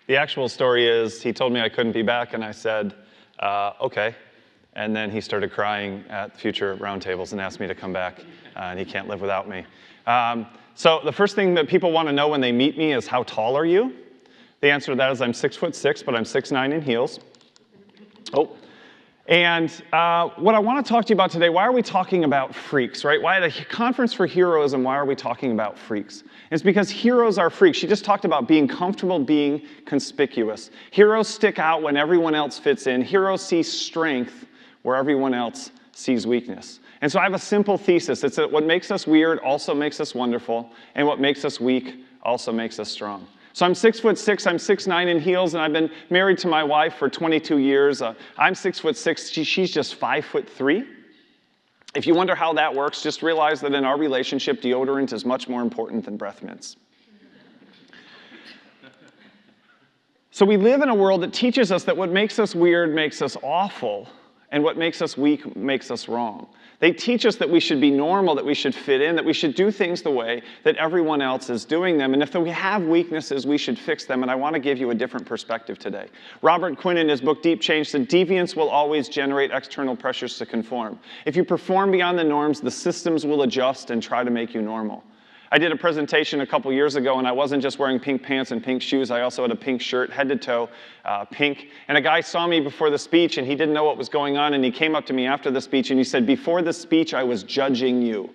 The actual story is he told me I couldn't be back, and I said, okay. And then he started crying at future roundtables and asked me to come back, and he can't live without me. So the first thing that people want to know when they meet me is, how tall are you? The answer to that is I'm 6'6", but I'm 6'9" in heels. Oh. And what I want to talk to you about today, why are we talking about freaks, right? Why at a conference for heroism, why are we talking about freaks? It's because heroes are freaks. She just talked about being comfortable, being conspicuous. Heroes stick out when everyone else fits in. Heroes see strength where everyone else sees weakness. And so I have a simple thesis. It's that what makes us weird also makes us wonderful, and what makes us weak also makes us strong. So I'm 6'6", I'm 6'9" in heels, and I've been married to my wife for 22 years. I'm 6'6", she's just 5'3". If you wonder how that works, just realize that in our relationship, deodorant is much more important than breath mints. So we live in a world that teaches us that what makes us weird makes us awful, and what makes us weak makes us wrong. They teach us that we should be normal, that we should fit in, that we should do things the way that everyone else is doing them. And if we have weaknesses, we should fix them. And I want to give you a different perspective today. Robert Quinn, in his book, Deep Change, said, deviance will always generate external pressures to conform. If you perform beyond the norms, the systems will adjust and try to make you normal. I did a presentation a couple years ago, and I wasn't just wearing pink pants and pink shoes. I also had a pink shirt, head to toe, pink. And a guy saw me before the speech, and he didn't know what was going on, and he came up to me after the speech, and he said, before the speech, I was judging you.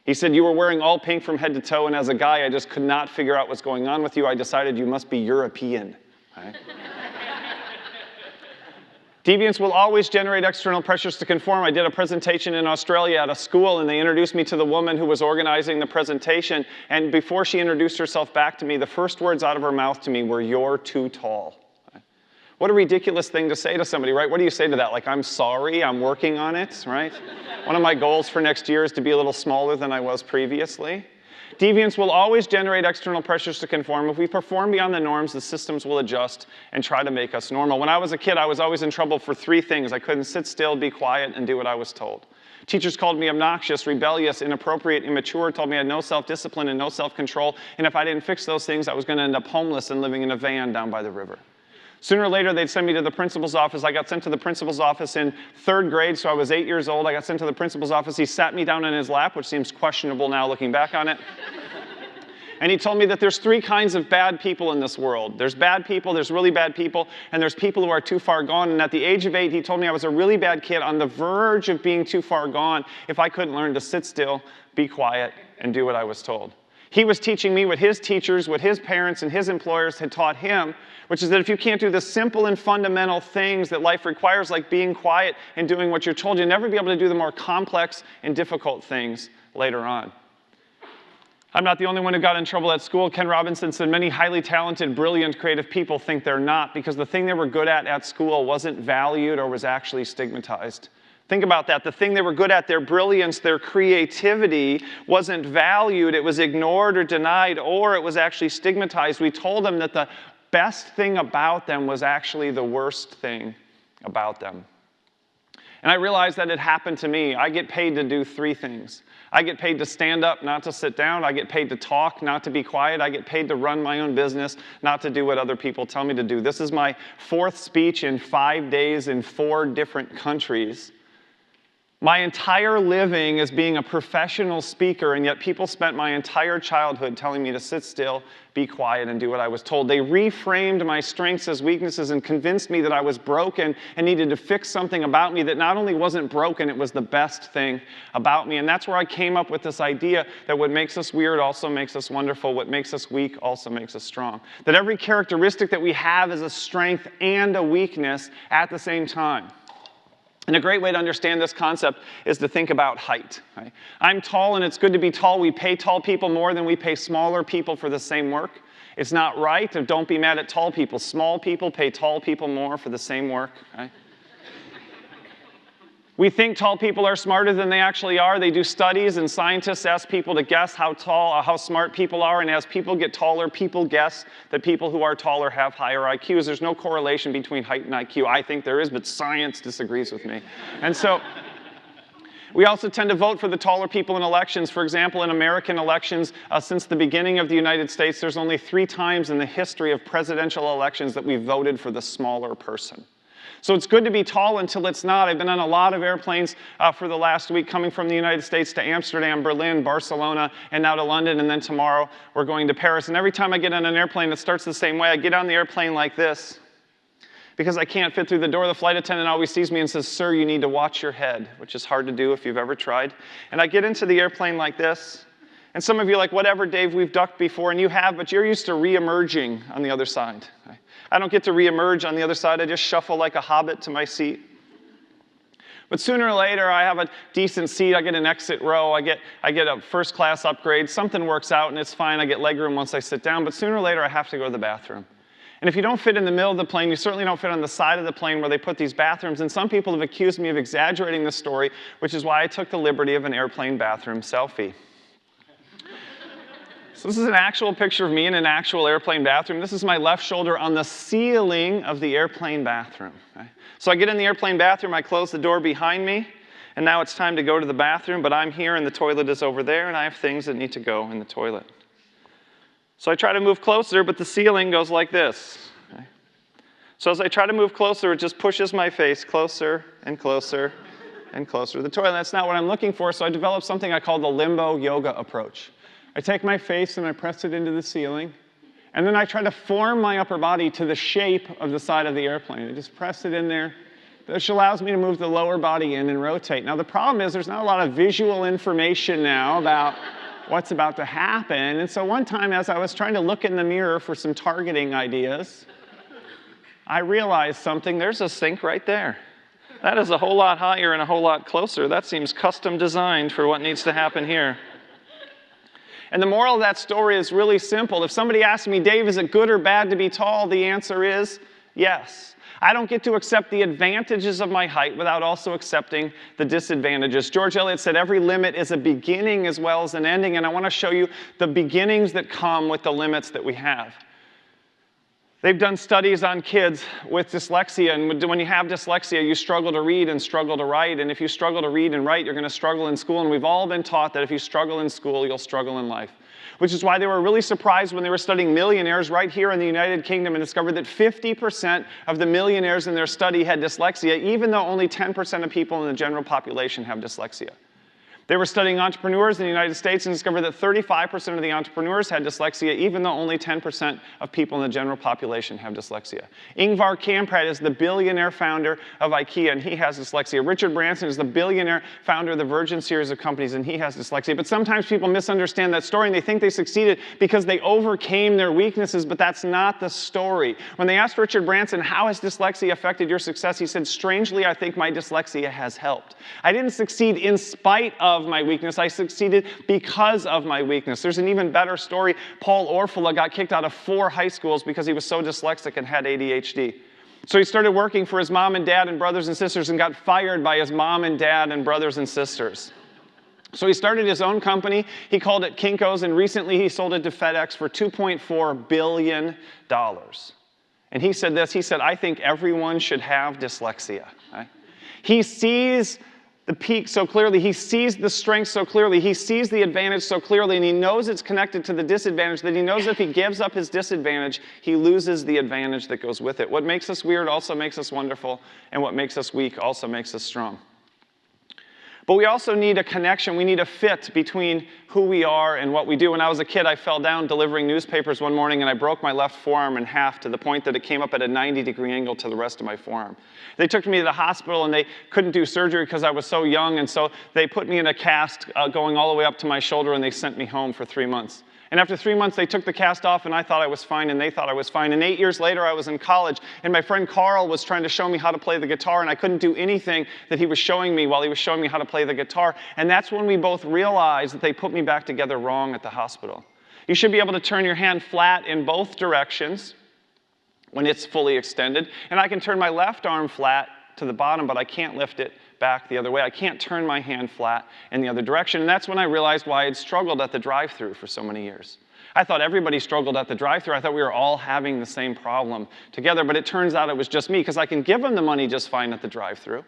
He said, you were wearing all pink from head to toe, and as a guy, I just could not figure out what's going on with you. I decided you must be European. Right? Deviance will always generate external pressures to conform. I did a presentation in Australia at a school, and they introduced me to the woman who was organizing the presentation. And before she introduced herself back to me, the first words out of her mouth to me were, you're too tall. What a ridiculous thing to say to somebody, right? What do you say to that? Like, I'm sorry, I'm working on it, right? One of my goals for next year is to be a little smaller than I was previously. Deviance will always generate external pressures to conform. If we perform beyond the norms, the systems will adjust and try to make us normal. When I was a kid, I was always in trouble for three things. I couldn't sit still, be quiet, and do what I was told. Teachers called me obnoxious, rebellious, inappropriate, immature, told me I had no self-discipline and no self-control, and if I didn't fix those things, I was going to end up homeless and living in a van down by the river. Sooner or later, they'd send me to the principal's office. I got sent to the principal's office in 3rd grade, so I was 8 years old. I got sent to the principal's office. He sat me down in his lap, which seems questionable now looking back on it. And he told me that there's 3 kinds of bad people in this world. There's bad people, there's really bad people, and there's people who are too far gone. And at the age of 8, he told me I was a really bad kid on the verge of being too far gone if I couldn't learn to sit still, be quiet, and do what I was told. He was teaching me what his teachers, what his parents, and his employers had taught him, which is that if you can't do the simple and fundamental things that life requires, like being quiet and doing what you're told, you'll never be able to do the more complex and difficult things later on. I'm not the only one who got in trouble at school. Ken Robinson said many highly talented, brilliant, creative people think they're not because the thing they were good at school wasn't valued or was actually stigmatized. Think about that. The thing they were good at, their brilliance, their creativity, wasn't valued. It was ignored or denied, or it was actually stigmatized. We told them that the best thing about them was actually the worst thing about them. And I realized that it happened to me. I get paid to do 3 things. I get paid to stand up, not to sit down. I get paid to talk, not to be quiet. I get paid to run my own business, not to do what other people tell me to do. This is my 4th speech in 5 days in 4 different countries. My entire living is being a professional speaker, and yet people spent my entire childhood telling me to sit still, be quiet, and do what I was told. They reframed my strengths as weaknesses and convinced me that I was broken and needed to fix something about me that not only wasn't broken, it was the best thing about me. And that's where I came up with this idea that what makes us weird also makes us wonderful. What makes us weak also makes us strong. That every characteristic that we have is a strength and a weakness at the same time. And a great way to understand this concept is to think about height. Right? I'm tall, and it's good to be tall. We pay tall people more than we pay smaller people for the same work. It's not right, or don't be mad at tall people. Small people pay tall people more for the same work. Right? We think tall people are smarter than they actually are. They do studies, and scientists ask people to guess how smart people are. And as people get taller, people guess that people who are taller have higher IQs. There's no correlation between height and IQ. I think there is, but science disagrees with me. And so We also tend to vote for the taller people in elections. For example, in American elections, since the beginning of the United States, there's only 3 times in the history of presidential elections that we voted for the smaller person. So it's good to be tall until it's not. I've been on a lot of airplanes for the last week coming from the United States to Amsterdam, Berlin, Barcelona, and now to London, and then tomorrow we're going to Paris. And every time I get on an airplane, it starts the same way. I get on the airplane like this. Because I can't fit through the door, the flight attendant always sees me and says, "Sir, you need to watch your head," which is hard to do if you've ever tried. And I get into the airplane like this. And some of you are like, "Whatever, Dave, we've ducked before," and you have, but you're used to re-emerging on the other side. I don't get to re-emerge on the other side. I just shuffle like a hobbit to my seat. But sooner or later, I have a decent seat. I get an exit row. I get a first-class upgrade. Something works out, and it's fine. I get legroom once I sit down. But sooner or later, I have to go to the bathroom. And if you don't fit in the middle of the plane, you certainly don't fit on the side of the plane where they put these bathrooms. And some people have accused me of exaggerating this story, which is why I took the liberty of an airplane bathroom selfie. So this is an actual picture of me in an actual airplane bathroom. This is my left shoulder on the ceiling of the airplane bathroom. Okay? So I get in the airplane bathroom, I close the door behind me, and now it's time to go to the bathroom, but I'm here and the toilet is over there, and I have things that need to go in the toilet. So I try to move closer, but the ceiling goes like this. Okay? So as I try to move closer, it just pushes my face closer and closer and closer to the toilet. That's not what I'm looking for, so I developed something I call the limbo yoga approach. I take my face and I press it into the ceiling, and then I try to form my upper body to the shape of the side of the airplane. I just press it in there, which allows me to move the lower body in and rotate. Now the problem is there's not a lot of visual information now about what's about to happen, and so one time as I was trying to look in the mirror for some targeting ideas, I realized something. There's a sink right there. That is a whole lot higher and a whole lot closer. That seems custom designed for what needs to happen here. And the moral of that story is really simple. If somebody asks me, "Dave, is it good or bad to be tall?" the answer is yes. I don't get to accept the advantages of my height without also accepting the disadvantages. George Eliot said every limit is a beginning as well as an ending, and I want to show you the beginnings that come with the limits that we have. They've done studies on kids with dyslexia, and when you have dyslexia, you struggle to read and struggle to write, and if you struggle to read and write, you're going to struggle in school, and we've all been taught that if you struggle in school, you'll struggle in life. Which is why they were really surprised when they were studying millionaires right here in the United Kingdom and discovered that 50% of the millionaires in their study had dyslexia, even though only 10% of people in the general population have dyslexia. They were studying entrepreneurs in the United States and discovered that 35% of the entrepreneurs had dyslexia, even though only 10% of people in the general population have dyslexia. Ingvar Kamprad is the billionaire founder of IKEA, and he has dyslexia. Richard Branson is the billionaire founder of the Virgin series of companies, and he has dyslexia. But sometimes people misunderstand that story, and they think they succeeded because they overcame their weaknesses, but that's not the story. When they asked Richard Branson, "How has dyslexia affected your success?" he said, "Strangely, I think my dyslexia has helped. I didn't succeed in spite of my weakness. I succeeded because of my weakness." There's an even better story. Paul Orfila got kicked out of 4 high schools because he was so dyslexic and had ADHD. So he started working for his mom and dad and brothers and sisters and got fired by his mom and dad and brothers and sisters. So he started his own company. He called it Kinko's, and recently he sold it to FedEx for $2.4 billion. And he said this, he said, "I think everyone should have dyslexia." Right? He sees the peak so clearly, he sees the strength so clearly, he sees the advantage so clearly, and he knows it's connected to the disadvantage, that he knows if he gives up his disadvantage, he loses the advantage that goes with it. What makes us weird also makes us wonderful, and what makes us weak also makes us strong. But we also need a connection. We need a fit between who we are and what we do. When I was a kid, I fell down delivering newspapers one morning, and I broke my left forearm in half to the point that it came up at a 90-degree angle to the rest of my forearm. They took me to the hospital, and they couldn't do surgery because I was so young, and so they put me in a cast going all the way up to my shoulder, and they sent me home for 3 months. And after 3 months, they took the cast off, and I thought I was fine, and they thought I was fine. And 8 years later, I was in college, and my friend Carl was trying to show me how to play the guitar, and I couldn't do anything that he was showing me while he was showing me how to play the guitar. And that's when we both realized that they put me back together wrong at the hospital. You should be able to turn your hand flat in both directions when it's fully extended. And I can turn my left arm flat to the bottom, but I can't lift it back the other way. I can't turn my hand flat in the other direction. And that's when I realized why I'd struggled at the drive-thru for so many years. I thought everybody struggled at the drive-thru. I thought we were all having the same problem together, but it turns out it was just me, because I can give them the money just fine at the drive-thru.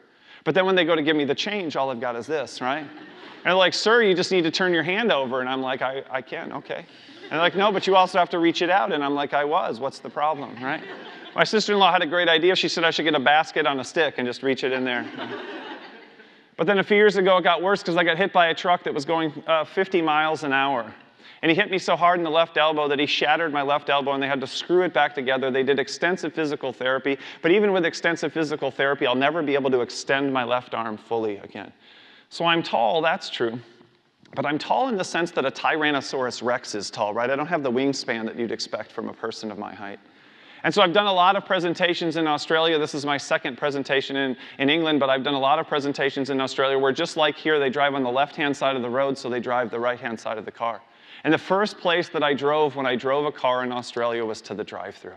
But then when they go to give me the change, all I've got is this, right? And they're like, sir, you just need to turn your hand over. And I'm like, I can, okay. And they're like, no, but you also have to reach it out. And I'm like, what's the problem, right? My sister-in-law had a great idea. She said I should get a basket on a stick and just reach it in there. But then a few years ago, it got worse because I got hit by a truck that was going 50 miles an hour. And he hit me so hard in the left elbow that he shattered my left elbow, and they had to screw it back together. They did extensive physical therapy. But even with extensive physical therapy, I'll never be able to extend my left arm fully again. So I'm tall, that's true. But I'm tall in the sense that a Tyrannosaurus Rex is tall, right? I don't have the wingspan that you'd expect from a person of my height. And so I've done a lot of presentations in Australia. This is my second presentation in England, but I've done a lot of presentations in Australia where, just like here, they drive on the left-hand side of the road, so they drive the right-hand side of the car. And the first place that I drove when I drove a car in Australia was to the drive-thru.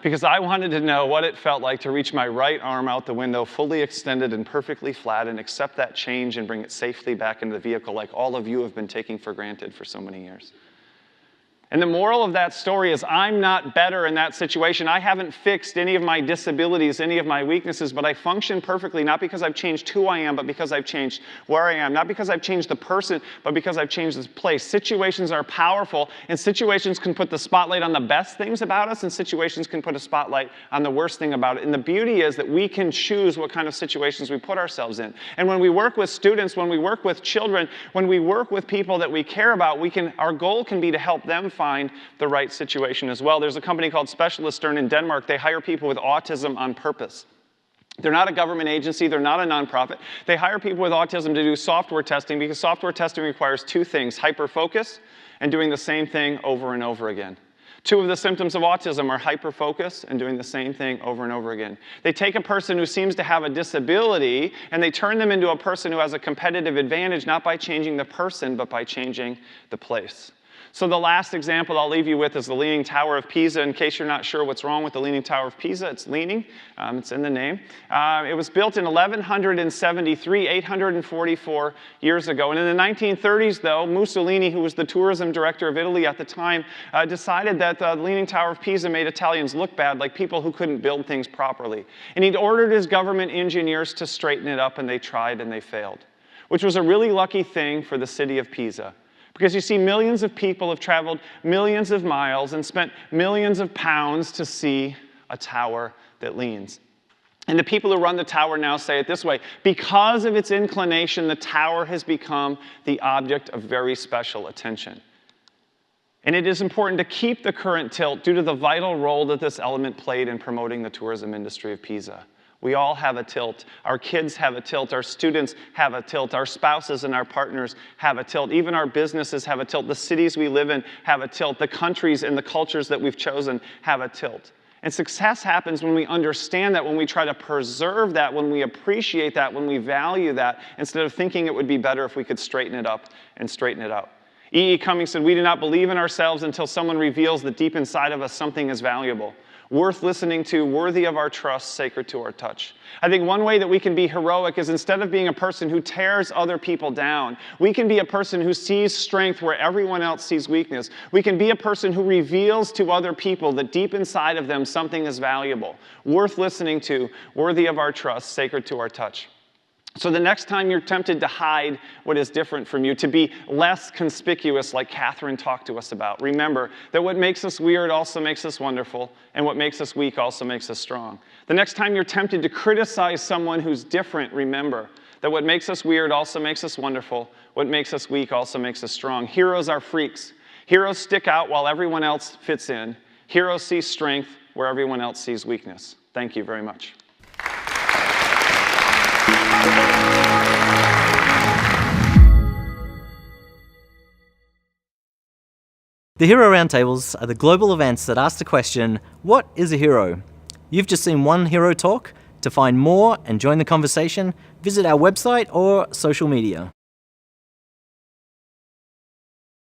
Because I wanted to know what it felt like to reach my right arm out the window, fully extended and perfectly flat, and accept that change and bring it safely back into the vehicle like all of you have been taking for granted for so many years. And the moral of that story is I'm not better in that situation. I haven't fixed any of my disabilities, any of my weaknesses, but I function perfectly, not because I've changed who I am, but because I've changed where I am. Not because I've changed the person, but because I've changed this place. Situations are powerful, and situations can put the spotlight on the best things about us, and situations can put a spotlight on the worst thing about it. And the beauty is that we can choose what kind of situations we put ourselves in. And when we work with students, when we work with children, when we work with people that we care about, our goal can be to help them find the right situation as well. There's a company called Specialisterne in Denmark. They hire people with autism on purpose. They're not a government agency. They're not a nonprofit. They hire people with autism to do software testing because software testing requires two things: hyperfocus and doing the same thing over and over again. Two of the symptoms of autism are hyperfocus and doing the same thing over and over again. They take a person who seems to have a disability and they turn them into a person who has a competitive advantage, not by changing the person, but by changing the place. So the last example I'll leave you with is the Leaning Tower of Pisa. In case you're not sure what's wrong with the Leaning Tower of Pisa, it's leaning. It's in the name. It was built in 1173, 844 years ago. And in the 1930s, though, Mussolini, who was the tourism director of Italy at the time, decided that the Leaning Tower of Pisa made Italians look bad, like people who couldn't build things properly. And he'd ordered his government engineers to straighten it up, and they tried and they failed, which was a really lucky thing for the city of Pisa. Because you see, millions of people have traveled millions of miles and spent millions of pounds to see a tower that leans. And the people who run the tower now say it this way: because of its inclination, the tower has become the object of very special attention. And it is important to keep the current tilt due to the vital role that this element played in promoting the tourism industry of Pisa. We all have a tilt. Our kids have a tilt. Our students have a tilt. Our spouses and our partners have a tilt. Even our businesses have a tilt. The cities we live in have a tilt. The countries and the cultures that we've chosen have a tilt. And success happens when we understand that, when we try to preserve that, when we appreciate that, when we value that, instead of thinking it would be better if we could straighten it up and straighten it out. E.E. Cummings said, "We do not believe in ourselves until someone reveals that deep inside of us something is valuable, worth listening to, worthy of our trust, sacred to our touch." I think one way that we can be heroic is, instead of being a person who tears other people down, we can be a person who sees strength where everyone else sees weakness. We can be a person who reveals to other people that deep inside of them something is valuable, worth listening to, worthy of our trust, sacred to our touch. So the next time you're tempted to hide what is different from you, to be less conspicuous like Catherine talked to us about, remember that what makes us weird also makes us wonderful, and what makes us weak also makes us strong. The next time you're tempted to criticize someone who's different, remember that what makes us weird also makes us wonderful, what makes us weak also makes us strong. Heroes are freaks. Heroes stick out while everyone else fits in. Heroes see strength where everyone else sees weakness. Thank you very much. The Hero Roundtables are the global events that ask the question, what is a hero? You've just seen one hero talk. To find more and join the conversation, visit our website or social media.